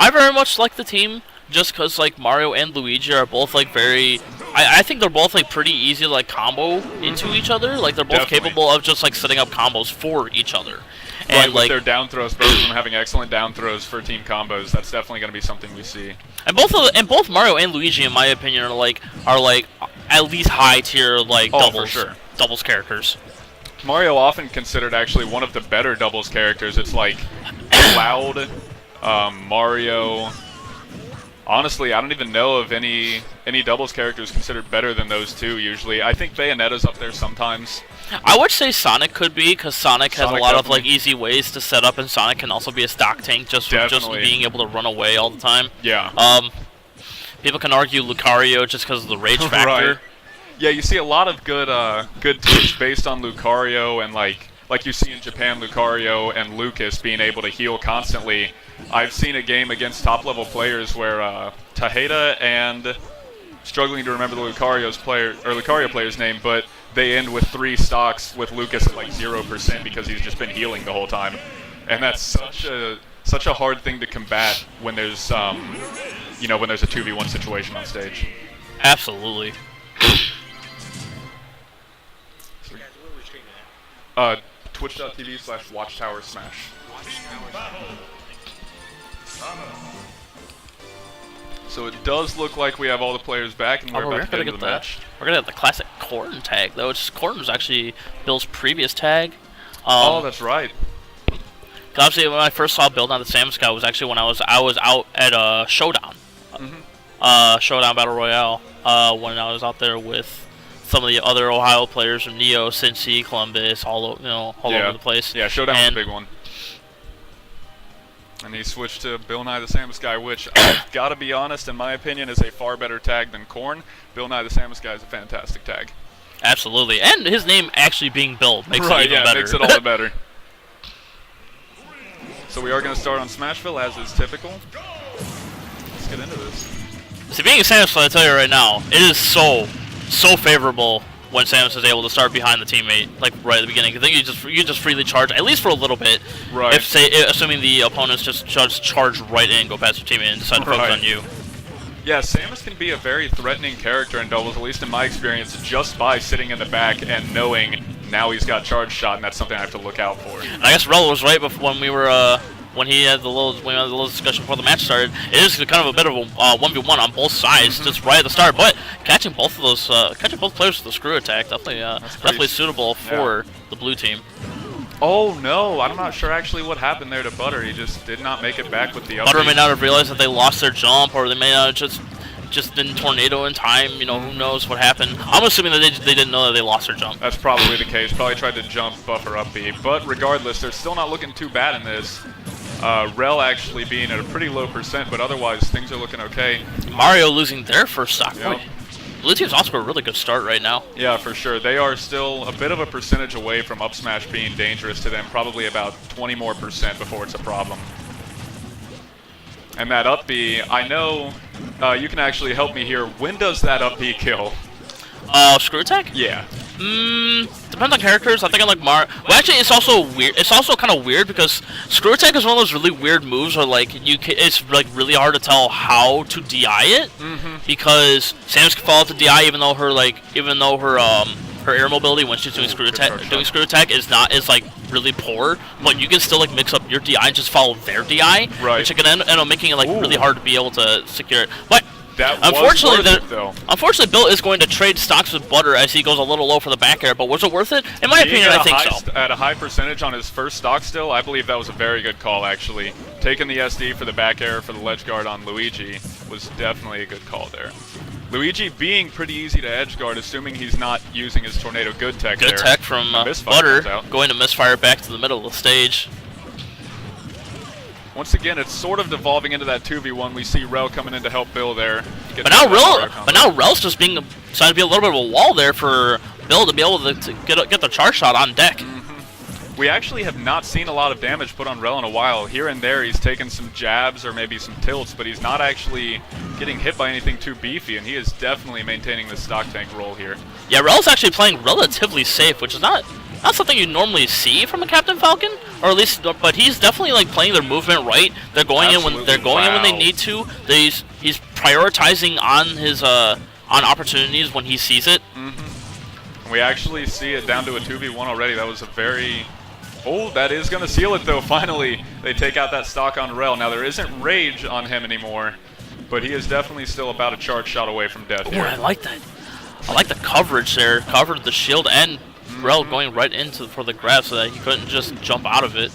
I very much like the team just because like Mario and Luigi are both like very. I think they're both like pretty easy to like combo into each other. Like they're both capable of just like setting up combos for each other. And right, with like their down throws, both of them having excellent down throws for team combos. That's definitely going to be something we see. And both Mario and Luigi, in my opinion, are like at least high tier like doubles characters. Mario often considered actually one of the better doubles characters. It's like Cloud, Mario. Honestly, I don't even know of any doubles characters considered better than those two usually. I think Bayonetta's up there sometimes. I would say Sonic could be, because Sonic has a lot of like definitely. easy ways to set up, and Sonic can also be a stock tank just from just Definitely. being able to run away all the time. Yeah. People can argue Lucario just because of the rage factor. Right. Yeah, you see a lot of good takes based on Lucario, and like you see in Japan, Lucario and Lucas being able to heal constantly. I've seen a game against top-level players where Taheda and struggling to remember the Lucario player's name, but they end with 3 stocks with Lucas at like 0% because he's just been healing the whole time, and that's such a hard thing to combat when there's when there's a 2v1 situation on stage. Absolutely. Twitch.tv/WatchTowerSmash. So it does look like we have all the players back, and we're about to get into the match. We're gonna have the classic Corn tag though. Corn was actually Bill's previous tag. Oh, that's right. Obviously, when I first saw Bill on the Samus guy was actually when I was out at Showdown, Showdown Battle Royale. When I was out there with some of the other Ohio players from Neo, Cincy, Columbus, all over the place. Yeah, Showdown was a big one. And he switched to Bill Nye the Samus Guy, which I've got to be honest, in my opinion, is a far better tag than Korn. Bill Nye the Samus Guy is a fantastic tag. Absolutely, and his name actually being Bill makes it even better. Makes it all the better. So we are going to start on Smashville, as is typical. Let's get into this. See, being a Samus player, I tell you right now, it is so favorable when Samus is able to start behind the teammate, like right at the beginning. I think you just freely charge, at least for a little bit. Right. Assuming the opponents just charge right in, go past your teammate, and decide to focus on you. Yeah, Samus can be a very threatening character in doubles, at least in my experience, just by sitting in the back and knowing now he's got charge shot, and that's something I have to look out for. And I guess Rell was right before when we were when he had the little discussion before the match started. It is kind of a bit of a 1v1 on both sides, just right at the start. But catching both players with the screw attack definitely suitable for the blue team. Oh no, I'm not sure actually what happened there to Butter. He just did not make it back with the up. Butter may not have realized that they lost their jump, or they may not have just didn't tornado in time. Who knows what happened. I'm assuming that they didn't know that they lost their jump. That's probably the case. Probably tried to jump buffer up B. But regardless, they're still not looking too bad in this. Rell actually being at a pretty low %, but otherwise things are looking okay. Mario losing their first stock point. Blue team's also a really good start right now. Yeah, for sure. They are still a bit of a percentage away from up smash being dangerous to them. Probably about 20% more before it's a problem. And that up B, I know you can actually help me here. When does that up B kill? Screw attack? Yeah. Depends on characters. I think I like Mario. Well, actually, it's also weird. It's also kind of weird because screw attack is one of those really weird moves where like it's like really hard to tell how to DI it because Samus can fall out to DI even though her air mobility when she's doing screw attack is like really poor, but you can still like mix up your DI and just follow their DI, which can end up making it like really hard to be able to secure it. But unfortunately, Bill is going to trade stocks with Butter as he goes a little low for the back air, but was it worth it? In my opinion, I think so. At a high percentage on his first stock still, I believe that was a very good call, actually. Taking the SD for the back air for the ledge guard on Luigi was definitely a good call there. Luigi being pretty easy to edge guard, assuming he's not using his tornado good tech there. Good tech from Butter, going to misfire back to the middle of the stage. Once again, it's sort of devolving into that 2v1. We see Rell coming in to help Bill there. But now Rell's just decided to be a little bit of a wall there for Bill to be able to get the charge shot on deck. We actually have not seen a lot of damage put on Rell in a while. Here and there, he's taken some jabs or maybe some tilts, but he's not actually getting hit by anything too beefy, and he is definitely maintaining the stock tank role here. Yeah, Rell's actually playing relatively safe, which is not something you normally see from a Captain Falcon, or at least, but he's definitely like playing their movement right. They're going in when they need to. He's prioritizing on his on opportunities when he sees it. We actually see it down to a 2v1 already. That was a very... Oh, that is going to seal it, though. Finally, they take out that stock on Rell. Now, there isn't Rage on him anymore, but he is definitely still about a charge shot away from death here. I like that. I like the coverage there. Covered the shield and Rell going right into for the grab so that he couldn't just jump out of it.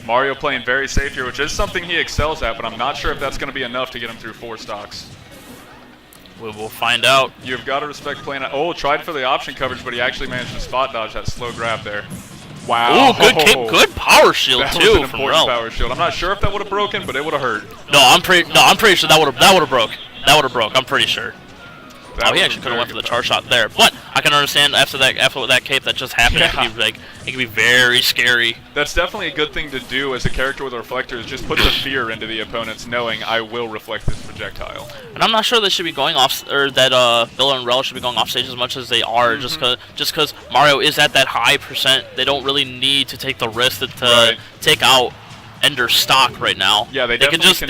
Mario playing very safe here, which is something he excels at, but I'm not sure if that's going to be enough to get him through 4 stocks. We will find out. You've got to respect playing... Oh, tried for the option coverage, but he actually managed to spot dodge that slow grab there. Wow. Ooh, good power shield that too was an from important Rell. Power shield. I'm not sure if that would have broken, but it would have hurt. No, I'm pretty sure that would have broke. That would have broke. I'm pretty sure. He actually could have went for the charge shot there, but I can understand after that cape that just happened, it could be very scary. That's definitely a good thing to do as a character with a reflector, is just put the fear into the opponents, knowing I will reflect this projectile. And I'm not sure they should be going off, or that Bill and Rell should be going off stage as much as they are, just because Mario is at that high percent. They don't really need to take the risk to take out Ender's stock right now. Yeah, they can just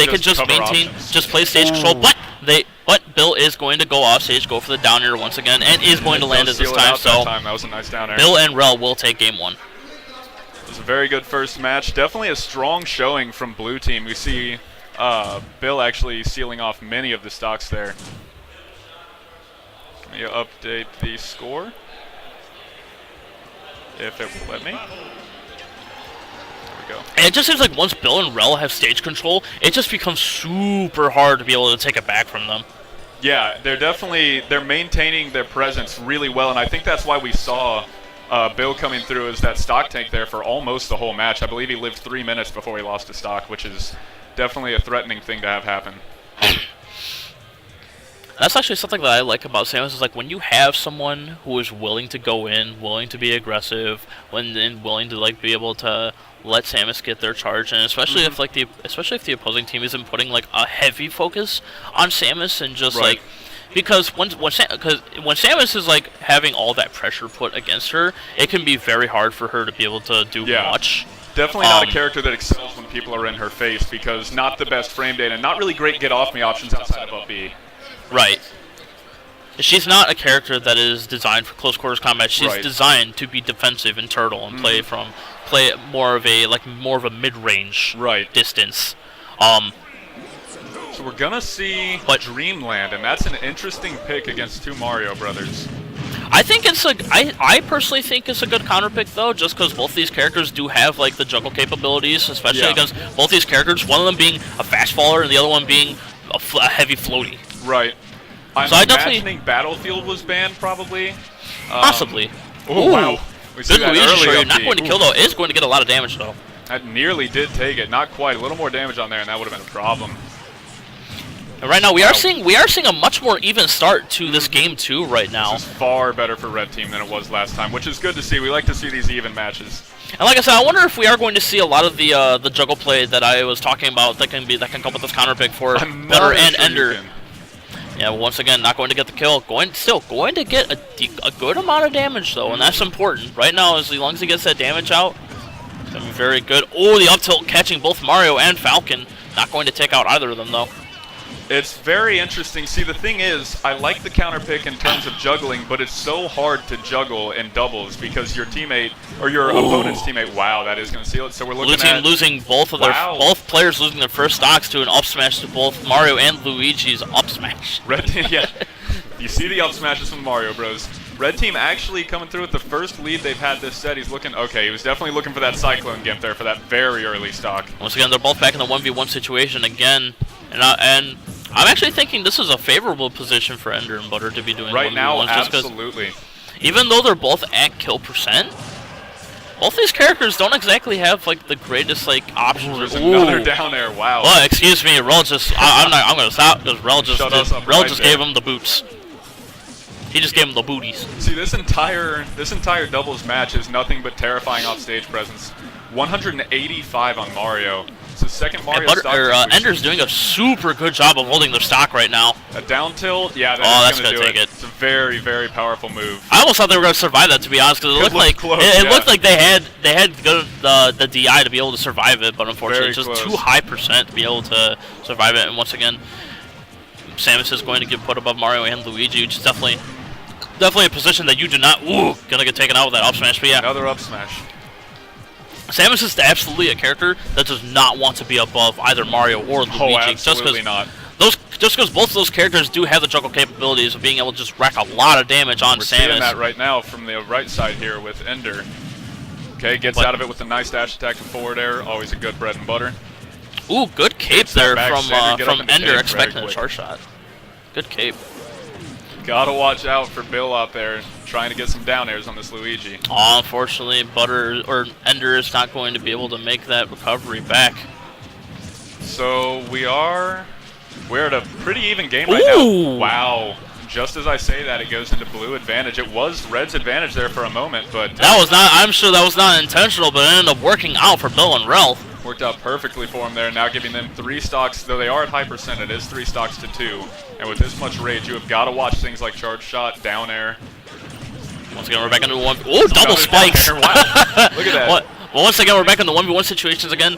maintain, just play stage control, but Bill is going to go off stage, go for the down air once again, and is going to land it this time. So that was a nice down air. Bill and Rell will take game 1. It was a very good first match. Definitely a strong showing from Blue Team. We see Bill actually sealing off many of the stocks there. Let me update the score, if it will let me. And it just seems like once Bill and Rell have stage control, it just becomes super hard to be able to take it back from them. Yeah, they're maintaining their presence really well, and I think that's why we saw Bill coming through as that stock tank there for almost the whole match. I believe he lived 3 minutes before he lost his stock, which is definitely a threatening thing to have happen. That's actually something that I like about Samus, is like when you have someone who is willing to go in, willing to be aggressive, and willing to like be able to let Samus get their charge, and especially if if the opposing team isn't putting like a heavy focus on Samus and just like, because when Samus is like having all that pressure put against her, it can be very hard for her to be able to do much. Definitely not a character that excels when people are in her face, because not the best frame data, not really great get off me options outside of up B. Right. She's not a character that is designed for close quarters combat. She's designed to be defensive and turtle and play more of a mid-range distance. So we're gonna see Dreamland, and that's an interesting pick against 2 Mario brothers. I think I personally think it's a good counter pick though, just because both these characters do have like the juggle capabilities, especially against both these characters. One of them being a fast faller and the other one being a heavy floaty. Right. I'm imagining Battlefield was banned, probably. Possibly. Oh, wow. We see that early not going to kill, though. It is going to get a lot of damage, though. That nearly did take it. Not quite. A little more damage on there, and that would have been a problem. And right now, we are seeing a much more even start to this game, too, right now. This is far better for Red Team than it was last time, which is good to see. We like to see these even matches. And like I said, I wonder if we are going to see a lot of the juggle play that I was talking about that can come with this counter pick for Better and Ender. Yeah, once again, not going to get the kill. Still going to get a good amount of damage, though, and that's important. Right now, as long as he gets that damage out, it's going to be very good. Oh, the up tilt catching both Mario and Falcon. Not going to take out either of them, though. It's very interesting. See, the thing is, I like the counter pick in terms of juggling, but it's so hard to juggle in doubles because your teammate, or your opponent's teammate, wow, that is going to seal it. So we're looking at... losing both players losing their first stocks to an up smash to both Mario and Luigi's up smash. Red Team, yeah. You see the up smashes from Mario Bros. Red Team actually coming through with the first lead they've had this set. He's looking, okay, he was definitely looking for that Cyclone Gimp there for that very early stock. Once again, they're both back in the 1v1 situation again, and I'm actually thinking this is a favorable position for Ender and Butter to be doing right 1v1s now. Absolutely. Even though they're both at kill percent, both these characters don't exactly have like the greatest like options. There's another down there. Wow. Well, excuse me, Rell just. I'm gonna stop because Rell just gave him the boots. He just gave him the booties. See, this entire doubles match is nothing but terrifying off stage presence. 185 on Mario. It's the second Mario And stock. Ender's doing a super good job of holding their stock right now. A down tilt, yeah, that's going to gonna take it. It's a very, very powerful move. I almost thought they were going to survive that, to be honest, because it looked like close, it looked like they had good, the DI to be able to survive it, but unfortunately, Very it's just close. too high % to be able to survive it. And once again, Samus is going to get put above Mario and Luigi, which is definitely a position that you do not. Ooh, gonna get taken out with that up smash. But yeah, Another up smash. Samus is absolutely a character that does not want to be above either Mario or Luigi. Oh, absolutely not. Just because both of those characters do have the juggle capabilities of being able to just wreak a lot of damage on We're Samus. seeing that right now from the right side here with Ender. Okay, gets out of it with a nice dash attack and forward air. Always a good bread and butter. Ooh, good cape there from Ender, expecting a quick. charge shot. Good cape. Gotta watch out for Bill out there trying to get some down airs on this Luigi. Oh, unfortunately, Ender is not going to be able to make that recovery back. So we're at a pretty even game right now. Wow. Just as I say that, it goes into blue advantage. It was red's advantage there for a moment, but that was not. I'm sure that was not intentional, but it ended up working out for Bill and Rell. Worked out perfectly for him there, now giving them 3 stocks, though they are at high %, it is 3 stocks to 2. And with this much rage, you have got to watch things like charge shot, down air. Once again, we're back into one. Ooh, double spikes! Wow. Look at that. Well, once again, we're back in the 1v1 situations again.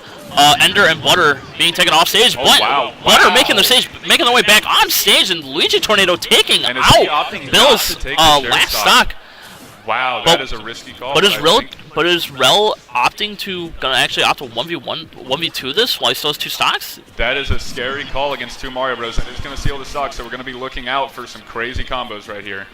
Ender and Butter being taken off stage. Oh, wow. Butter making their way back on stage, and Luigi Tornado taking and out Bill's last stock. Wow, that is a risky call. But is Rell opting to actually opt to 1v2 this while he still has 2 stocks? That is a scary call against 2 Mario Bros. And it's going to seal the stock, so we're going to be looking out for some crazy combos right here.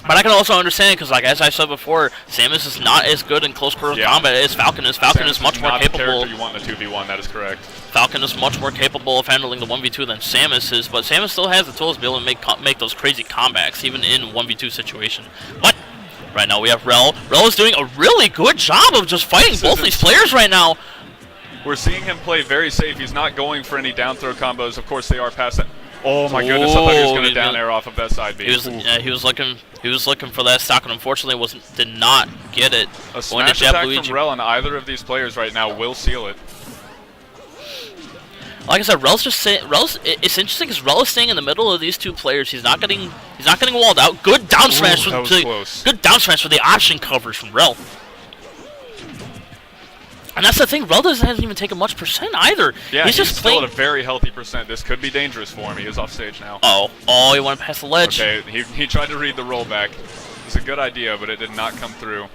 But I can also understand, because like as I said before, Samus is not as good in close quarter combat as Falcon is. Falcon is much more capable. You want in a 2v1, that is correct. Falcon is much more capable of handling the 1v2 than Samus is, but Samus still has the tools to be able to make those crazy comebacks, even in 1v2 situation. But right now we have Rell. Rell is doing a really good job of just fighting both these players right now. We're seeing him play very safe. He's not going for any down throw combos. Of course, they are past that. Oh my goodness! I thought he was going to down air off of that side B. He was looking for that stock, and unfortunately did not get it. A smash attack from Rell on either of these players right now will seal it. Like I said, it's interesting because Rell is staying in the middle of these 2 players. He's not getting walled out. Good down smash. Good down smash for the option coverage from Rell. And that's the thing, Rell hasn't even taken much % either. Yeah, he's just still at a very healthy %. This could be dangerous for him. He is off stage now. Oh, he went past the ledge. Okay, he tried to read the rollback. It was a good idea, but it did not come through.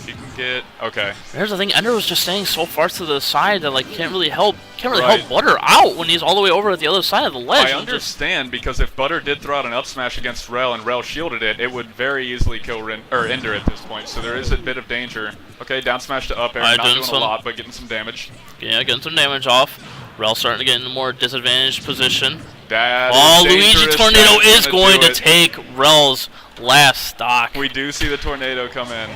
He can get okay. Here's the thing, Ender was just staying so far to the side that like can't really help Butter out when he's all the way over at the other side of the ledge. I understand, because if Butter did throw out an up smash against Rell and Rell shielded it, it would very easily kill Ender at this point. So there is a bit of danger. Okay, down smash to up air, not doing a lot, but getting some damage. Yeah, getting some damage off. Rell starting to get in a more disadvantaged position. Luigi Tornado is going to take Rell's last stock. We do see the tornado come in.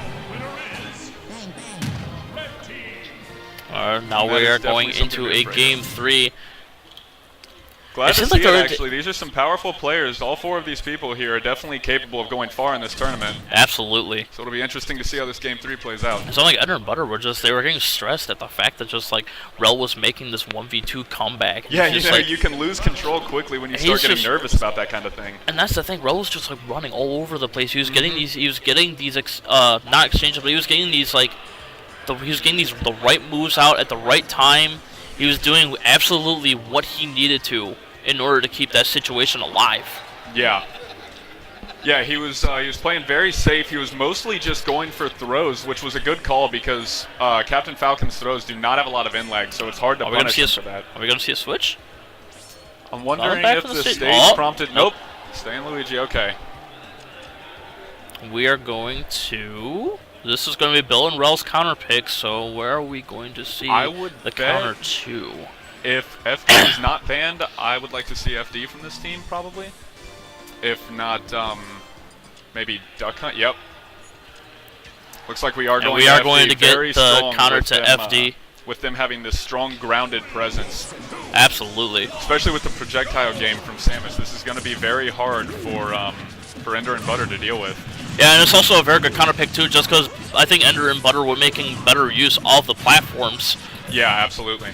Now we are going into a game 3. Glad to see it, actually. These are some powerful players. All 4 of these people here are definitely capable of going far in this tournament. Absolutely. So it'll be interesting to see how this game 3 plays out. It's not like Ender and Butter were they were getting stressed at the fact that just like Rell was making this 1v2 comeback. Yeah, you can lose control quickly when you start getting nervous about that kind of thing. And that's the thing, Rell was just like running all over the place. He was getting these not exchanges, but he was getting these like the right moves out at the right time. He was doing absolutely what he needed to in order to keep that situation alive. Yeah. Yeah, he was playing very safe. He was mostly just going for throws, which was a good call because Captain Falcon's throws do not have a lot of in lag, so it's hard to punish him for that. Are we going to see a switch? I'm wondering if the stage prompted... Nope. Staying Luigi, okay. We are going to... This is going to be Bill and Rell's counter pick, so where are we going to see the counter to? If FD is not banned, I would like to see FD from this team, probably. If not, maybe Duck Hunt. Yep. Looks like we are going to get the counter to FD. With them having this strong, grounded presence. Absolutely. Especially with the projectile game from Samus. This is going to be very hard for Ender and Butter to deal with. Yeah, and it's also a very good counter pick too, just because I think Ender and Butter were making better use of the platforms. Yeah, absolutely.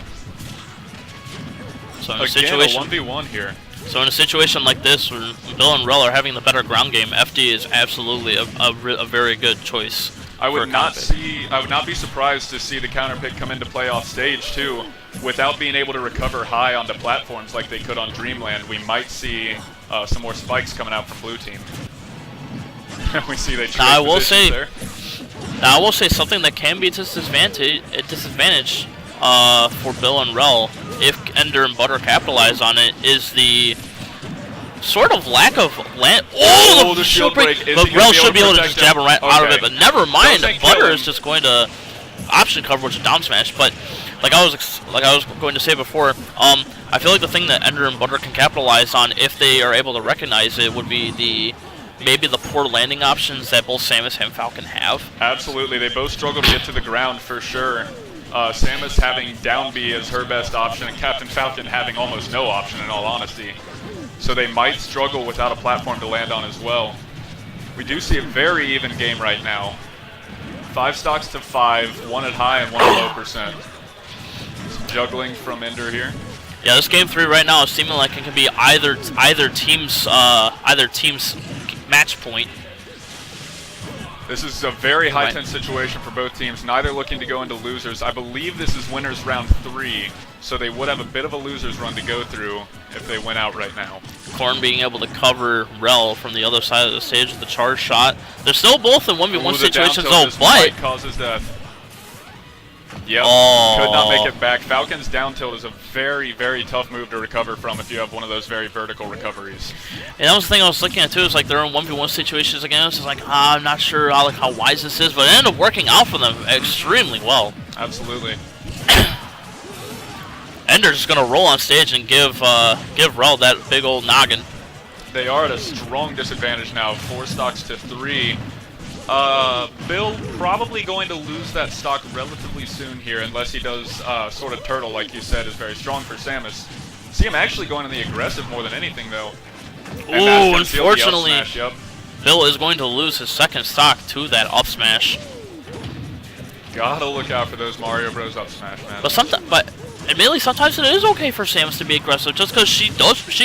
So in Again, a 1v1 here. So in a situation like this, where Bill and Rell are having the better ground game, FD is absolutely a very good choice. I would not be surprised to see the counter pick come into play off stage too, without being able to recover high onto platforms like they could on Dreamland. We might see some more spikes coming out from blue team. We see they trade positions there. Now I will say something that can be a disadvantage for Bill and Rell if Ender and Butter capitalize on it is the sort of lack of land. Oh, the shield break! But Rell should be able to just jab him right out of it. But never mind, Butter is just going to option cover, which is down smash. But like I was going to say before, I feel like the thing that Ender and Butter can capitalize on if they are able to recognize it would be maybe the poor landing options that both Samus and Falcon have. Absolutely, they both struggle to get to the ground for sure. Samus having down B as her best option, and Captain Falcon having almost no option in all honesty. So they might struggle without a platform to land on as well. We do see a very even game right now. 5 stocks to 5, 1 at high and 1 at low percent. Some juggling from Ender here. Yeah, this game 3 right now is seeming like it can be either team's match point. This is a very high-tense situation for both teams, neither looking to go into losers. I believe this is winners round 3, so they would have a bit of a losers run to go through if they went out right now. Korn being able to cover Rell from the other side of the stage with the charge shot. They're still both in 1v1 situations though, but causes death. Yep, oh. Could not make it back. Falcon's down tilt is a very, very tough move to recover from if you have one of those very vertical recoveries. And that was the thing I was looking at too, is like they're in 1v1 situations again. It's just like, I'm not sure how wise this is, but it ended up working out for them extremely well. Absolutely. Ender's just going to roll on stage and give Rell that big old noggin. They are at a strong disadvantage now, 4 stocks to 3. Bill probably going to lose that stock relatively soon here, unless he does sort of turtle, like you said, is very strong for Samus. See him actually going to the aggressive more than anything, though. Ooh, unfortunately, Bill is going to lose his second stock to that up smash. Gotta look out for those Mario Bros up smash, man. But admittedly, sometimes it is okay for Samus to be aggressive, just because she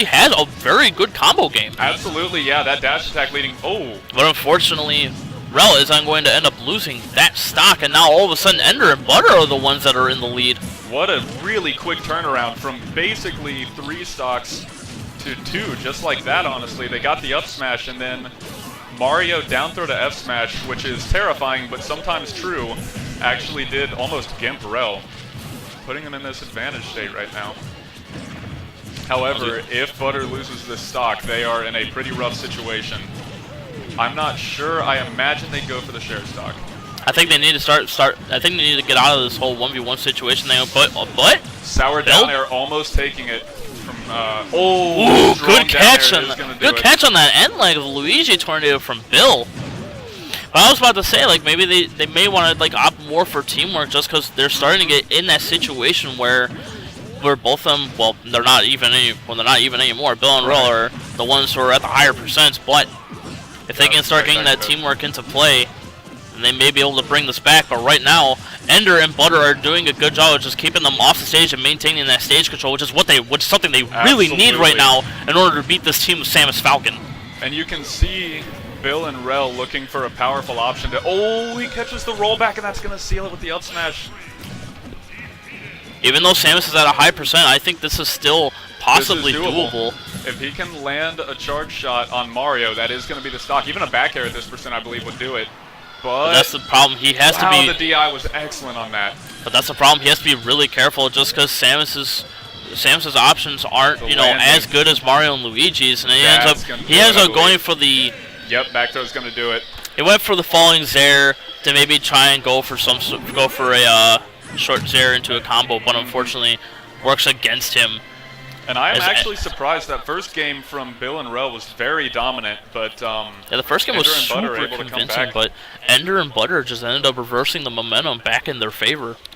has a very good combo game. Absolutely, yeah, that dash attack leading. Oh, but unfortunately, Rell is going to end up losing that stock, and now all of a sudden Ender and Butter are the ones that are in the lead. What a really quick turnaround from basically 3 stocks to 2, just like that, honestly. They got the up smash, and then Mario down throw to F smash, which is terrifying but sometimes true, actually did almost gimp Rell, putting him in this advantage state right now. However, if Butter loses this stock, they are in a pretty rough situation. I'm not sure. I imagine they go for the share stock. I think they need to start. I think they need to get out of this whole 1v1 situation. But Sour down there, almost taking it from. Ooh, good catch on that end leg of Luigi Tornado from Bill. But I was about to say, like, maybe they may want to like opt more for teamwork, just because they're starting to get in that situation where both of them, well, they're not even anymore. Bill and Rell are the ones who are at the higher percents, but if they can start getting that teamwork into play, then they may be able to bring this back. But right now, Ender and Butter are doing a good job of just keeping them off the stage and maintaining that stage control, which is something they really need right now in order to beat this team of Samus Falcon. And you can see Bill and Rell looking for a powerful option to. Oh, he catches the rollback, and that's going to seal it with the up smash. Even though Samus is at a high percent, I think this is still possibly doable. If he can land a charge shot on Mario, that is going to be the stock. Even a back air at this percent, I believe, would do it. But that's the problem. He has to be. The DI was excellent on that. But that's the problem. He has to be really careful, just because Samus's options aren't, as good as Mario and Luigi's, and he ends up going for the. Yep, back throw's going to do it. He went for the falling Zair to maybe try and go for a short Zair into a combo, but unfortunately works against him. And I am actually surprised that first game from Bill and Rell was very dominant, but yeah, the first game was super convincing, but Ender and Butter just ended up reversing the momentum back in their favor.